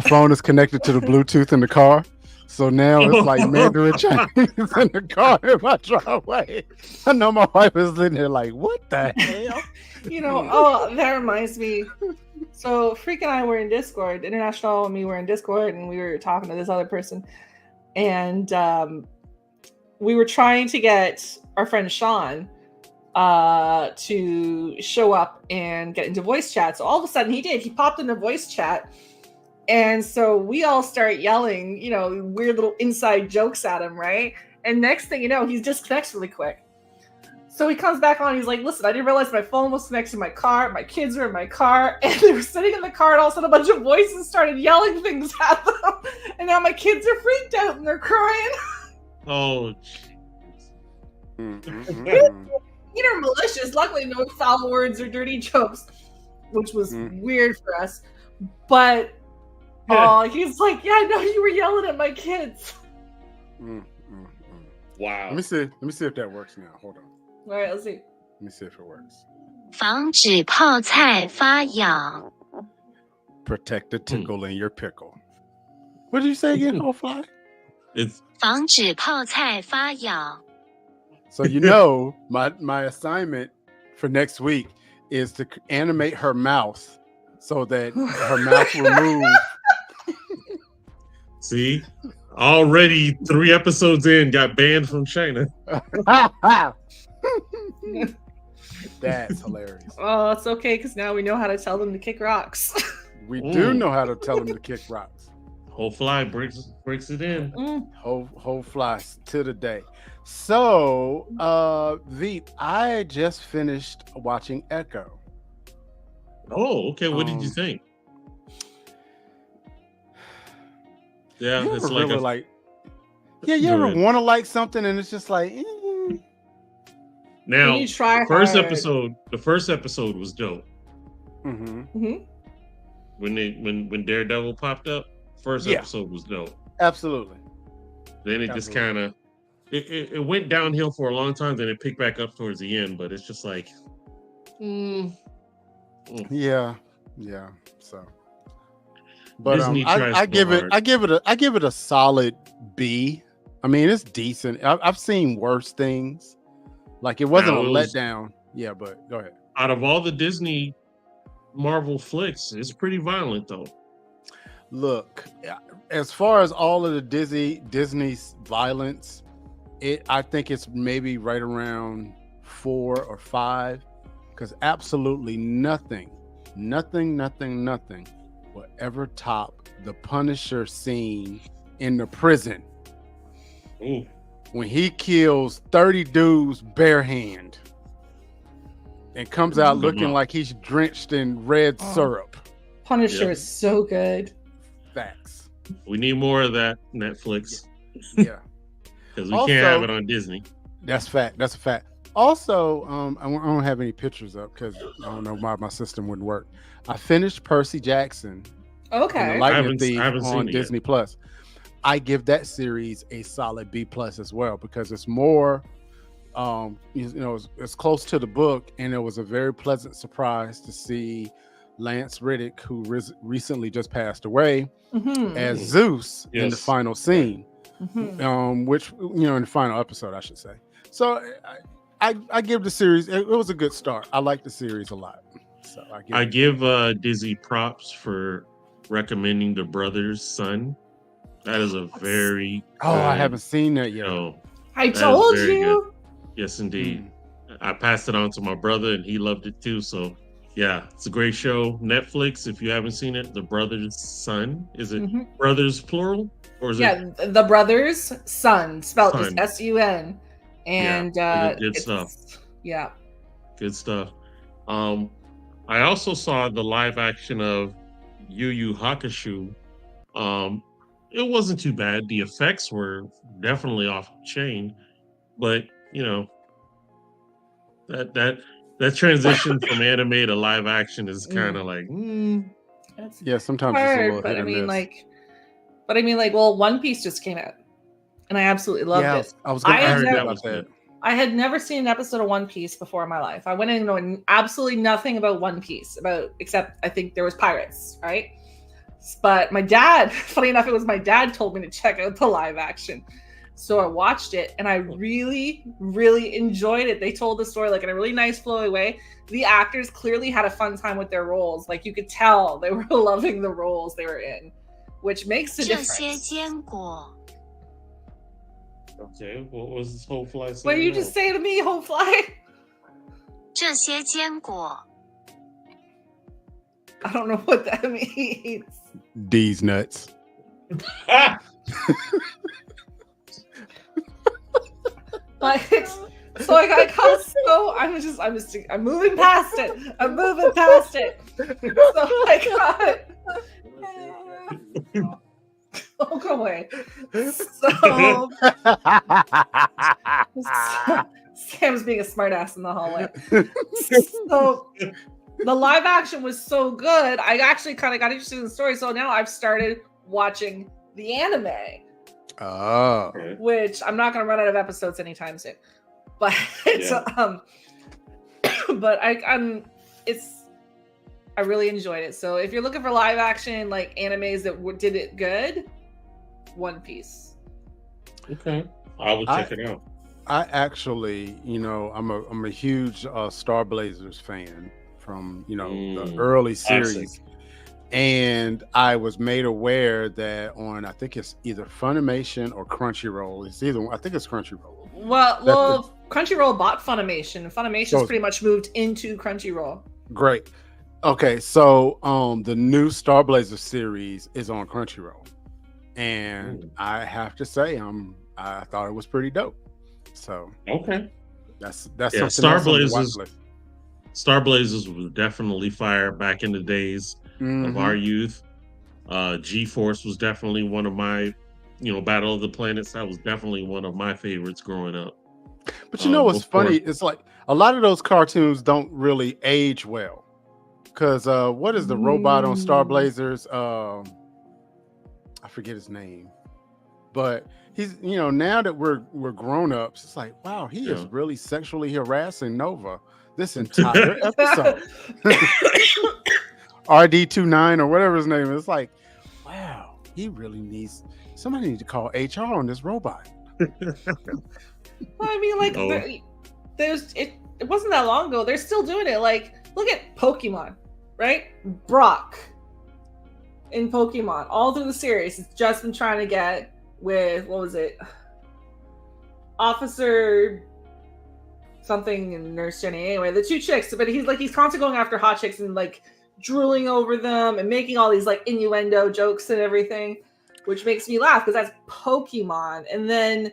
phone is connected to the Bluetooth in the car. So now it's like Mandarin Chinese in the car in my driveway. I know my wife is sitting there like, what the hell? That reminds me. So Freak and I were in Discord, International and me were in Discord, and we were talking to this other person. And we were trying to get our friend Sean to show up and get into voice chat. So all of a sudden he did. He popped into voice chat. And so we all start yelling, weird little inside jokes at him, right? And next thing you know, he disconnects really quick. So he comes back on. He's like, listen, I didn't realize my phone was connected to my car. My kids were in my car. And they were sitting in the car. And all of a sudden, a bunch of voices started yelling things at them. And now my kids are freaked out and they're crying. Oh, Are malicious. Luckily, no foul words or dirty jokes, which was weird for us. But he's like, yeah, I know you were yelling at my kids. wow. Let me see if that works now. Hold on. All right, let's see. Let me see if it works. 防止泡菜发痒. Protect the tickle in your pickle. What did you say again, whole fly? It's 防止泡菜发痒. So my assignment for next week is to animate her mouth so that her mouth will move. See, already 3 episodes in, got banned from China. That's hilarious. Oh, it's okay because now we know how to tell them to kick rocks. We do know how to tell them to kick rocks. Whole fly breaks it in. Whole flies to the day. So, Veep, I just finished watching Echo. Oh, okay. What did you think? Yeah, You it's ever like really you ever want to like something and it's just like. Now, you try the first episode was dope. Mm-hmm. When Daredevil popped up, first episode was dope. Absolutely. Then it just kind of it went downhill for a long time. Then it picked back up towards the end, but it's just like, yeah. So, but Disney I give it a solid B. I mean, it's decent. I've seen worse things. Like it wasn't a letdown. Yeah, but go ahead. Out of all the Disney Marvel flicks, it's pretty violent though. Look, as far as all of the Disney's violence, I think it's maybe right around 4 or 5, because absolutely nothing will ever top the Punisher scene in the prison. Ooh. When he kills 30 dudes bare hand and comes out looking like he's drenched in red syrup. Punisher is so good. Facts. We need more of that, Netflix. Yeah. Because we can't have it on Disney. That's fact. That's a fact. Also, I don't have any pictures up because I don't know why my system wouldn't work. I finished Percy Jackson. Okay. Lightning Thief on it Disney Plus. I give that series a solid B+ as well because it's more, it's close to the book, and it was a very pleasant surprise to see Lance Reddick, who recently just passed away, Mm-hmm. as Zeus in the Yes. final scene, Mm-hmm. which in the final episode, I should say. So I give the series. It was a good start. I like the series a lot. So I give Dizzy props for recommending the brother's son. That is a very I haven't seen that yet. show. I That is told very you. Yes, indeed. I passed it on to my brother, and he loved it too. So, yeah, it's a great show. Netflix, if you haven't seen it, The Brother's Son. Is it brothers plural, or is it? The brother's son, spelled just Son. S-U-N, and good stuff. Yeah. Good stuff. I also saw the live action of Yu Yu Hakusho. It wasn't too bad. The effects were definitely off the chain, but that transition from anime to live action is kind of like, Yeah, sometimes hard, it's a little but hit I or mean, miss. well, One Piece just came out, and I absolutely loved it. I was going to ask heard you that about was that. good. I had never seen an episode of One Piece before in my life. I went in knowing absolutely nothing about One Piece, except I think there was pirates, right? But my dad, funny enough, it was my dad told me to check out the live action. So I watched it, and I really, really enjoyed it. They told the story like in a really nice, flowy way. The actors clearly had a fun time with their roles. Like you could tell they were loving the roles they were in, which makes a 这些 difference. 坚果 Okay, what was this whole fly saying? What did you just say to me, Homefly? 这些坚果 I don't know what that means. D's nuts. Like, so I got so I'm moving past it. I'm moving past it. So I got oh, go away. So Sam's being a smartass in the hallway. So the live action was so good. I actually kind of got interested in the story. So now I've started watching the anime. Oh. Which I'm not going to run out of episodes anytime soon, but but I really enjoyed it. So if you're looking for live action like animes that did it good, One Piece. Okay, I will check it out. I actually, I'm a huge Star Blazers fan from the early series. And I was made aware that on, I think it's either Funimation or Crunchyroll. I think it's Crunchyroll. Well, Crunchyroll bought Funimation. Funimation's pretty much moved into Crunchyroll. Great. Okay, so the new Star Blazer series is on Crunchyroll, and I have to say, I thought it was pretty dope. So okay, that's yeah, something. Star Blazers was definitely fire back in the days of our youth. G-Force was definitely one of my, Battle of the Planets. That was definitely one of my favorites growing up. But what's funny? It's like a lot of those cartoons don't really age well. Because what is the robot on Star Blazers? I forget his name. But he's, now that we're grown-ups, it's like, wow, he is really sexually harassing Nova this entire episode. RD29 or whatever his name is. It's like, wow, he really somebody needs to call HR on this robot. Well, I mean, like, it wasn't that long ago. They're still doing it. Like, look at Pokemon, right? Brock in Pokemon, all through the series, has just been trying to get with, what was it? Officer something and Nurse Jenny. Anyway, the two chicks, but he's constantly going after hot chicks and like drooling over them and making all these like innuendo jokes and everything, which makes me laugh because that's Pokemon. And then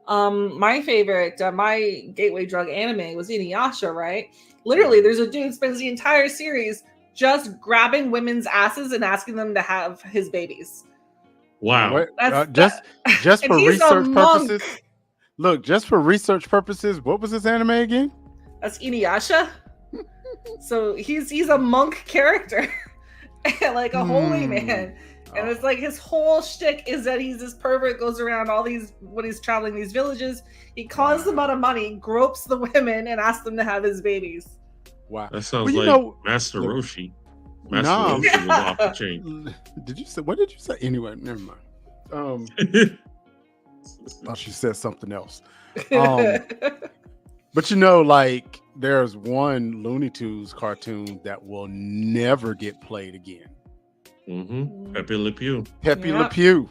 my favorite, my gateway drug anime was Inuyasha, right? Literally, there's a dude spends the entire series just grabbing women's asses and asking them to have his babies. Wow. Just for research purposes. Look, just for research purposes, what was this anime again? That's Inuyasha. So he's a monk character, like a holy man. And it's like his whole shtick is that he's this pervert, goes around when he's traveling these villages, he cons them out of money, gropes the women, and asks them to have his babies. Wow. That sounds like Master Roshi. No. was off the chain. Did you say? What did you say? Anyway, never mind. Thought she said something else. But like there's one Looney Tunes cartoon that will never get played again. Mm-hmm. Pepe Le Pew. Pepe Le Pew.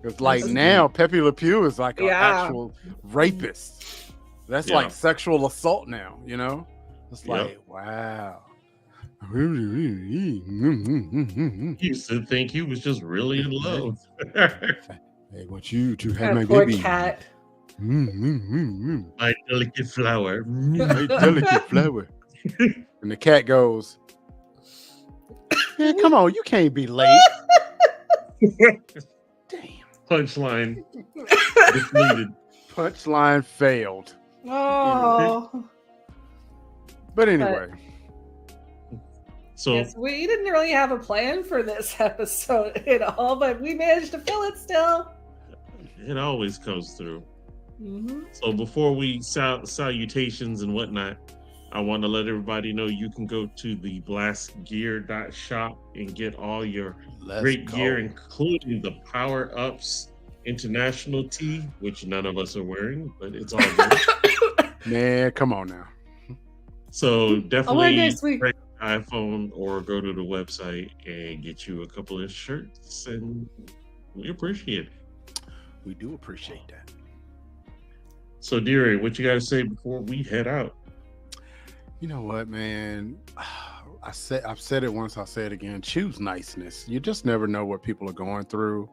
It's like now Pepe Le Pew is like an actual rapist. That's like sexual assault now, It's like, wow. He used to think he was just really in love. Hey, want you to have my poor baby. Cat. My delicate flower. My delicate flower. And the cat goes, man, come on, you can't be late. Damn. Punchline defeated. Punchline failed. Oh. But anyway. So yes, we didn't really have a plan for this episode at all, but we managed to fill it still. It always comes through. Mm-hmm. So before we salutations and whatnot, I want to let everybody know you can go to the blastgear.shop and get all your great gear, including the Power Ups International tee, which none of us are wearing, but it's all good. Man, come on now. So definitely next week. break the iPhone or go to the website and get you a couple of shirts, and we appreciate it. We do appreciate that. So, DRay, what you got to say before we head out? You know what, man? I've said it once, I'll say it again. Choose niceness. You just never know what people are going through.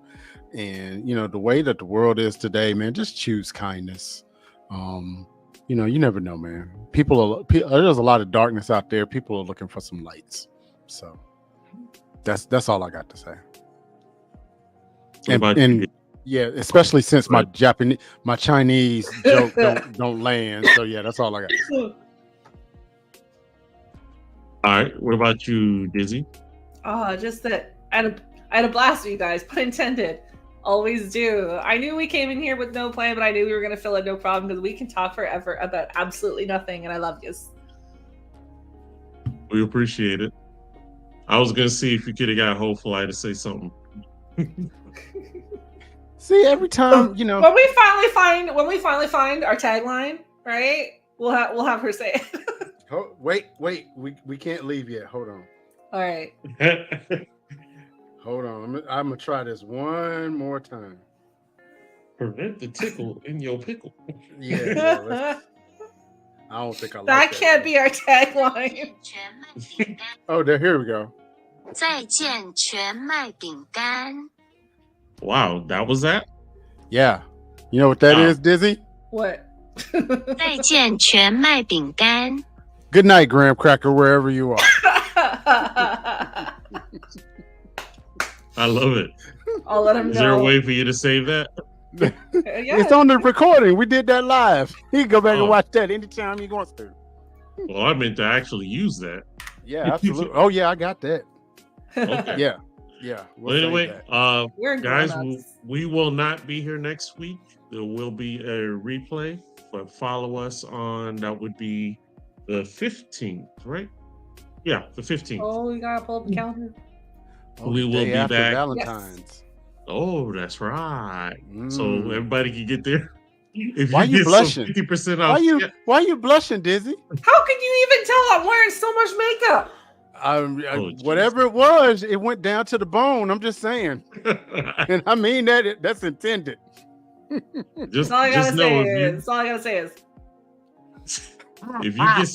And, the way that the world is today, man, just choose kindness. You never know, man. There's a lot of darkness out there. People are looking for some lights. So that's all I got to say. And yeah, especially since my Chinese joke don't land. So yeah, that's all I got to say. All right. What about you, Dizzy? Just that I had a blast with you guys, pun intended. Always do. I knew we came in here with no plan, but I knew we were going to fill it no problem because we can talk forever about absolutely nothing, and I love you. We appreciate it. I was going to see if you could have got Hopefly to say something. See, every time, when we finally find our tagline, right? We'll have her say it. Oh, wait, we can't leave yet. Hold on. All right. Hold on. I'm gonna try this one more time. Prevent the tickle in your pickle. Yeah. I don't think I like that. Can't be our tagline. Here we go. 再见全麦饼干. Wow, that was that? Yeah. You know what that is, Dizzy? What? 再见全麦饼干. Good night, Graham Cracker, wherever you are. I love it. I'll let him know. Is there a way for you to save that? Yeah. It's on the recording. We did that live. He can go back and watch that anytime he wants to. Well, I meant to actually use that. Yeah, absolutely. Oh, yeah, I got that. Okay. Yeah. Well, anyway, guys, grown-ups. we will not be here next week. There will be a replay, but follow us on, that would be the 15th, right? Yeah, the 15th. Oh, we gotta pull up the calendar. We will be after back. Valentine's. Yes. Oh, that's right. So everybody can get there. If Why you get blushing? 50% off. Why you blushing, Dizzy? How could you even tell I'm wearing so much makeup? Whatever it was, it went down to the bone. I'm just saying. And I mean that's intended. That's all I gotta say is. If you get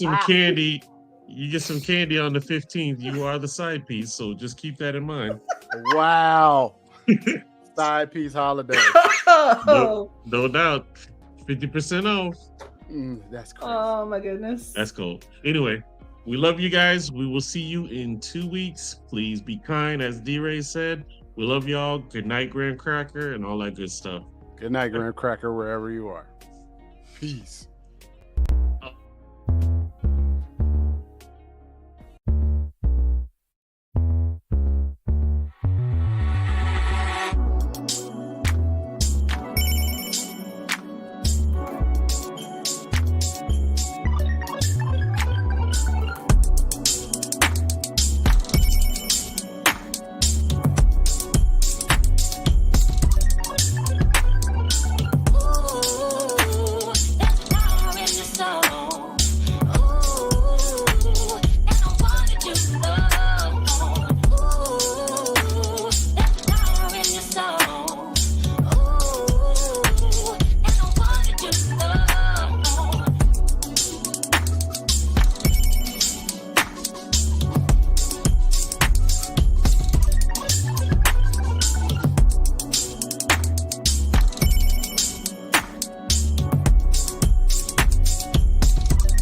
some candy, on the 15th, you are the side piece. So just keep that in mind. Wow. Side piece holiday. No doubt. 50% off. That's crazy. Oh my goodness. That's cool. Anyway, we love you guys. We will see you in 2 weeks. Please be kind, as DRay said. We love y'all. Good night, Graham Cracker, and all that good stuff. Good night, Graham Cracker, wherever you are. Peace.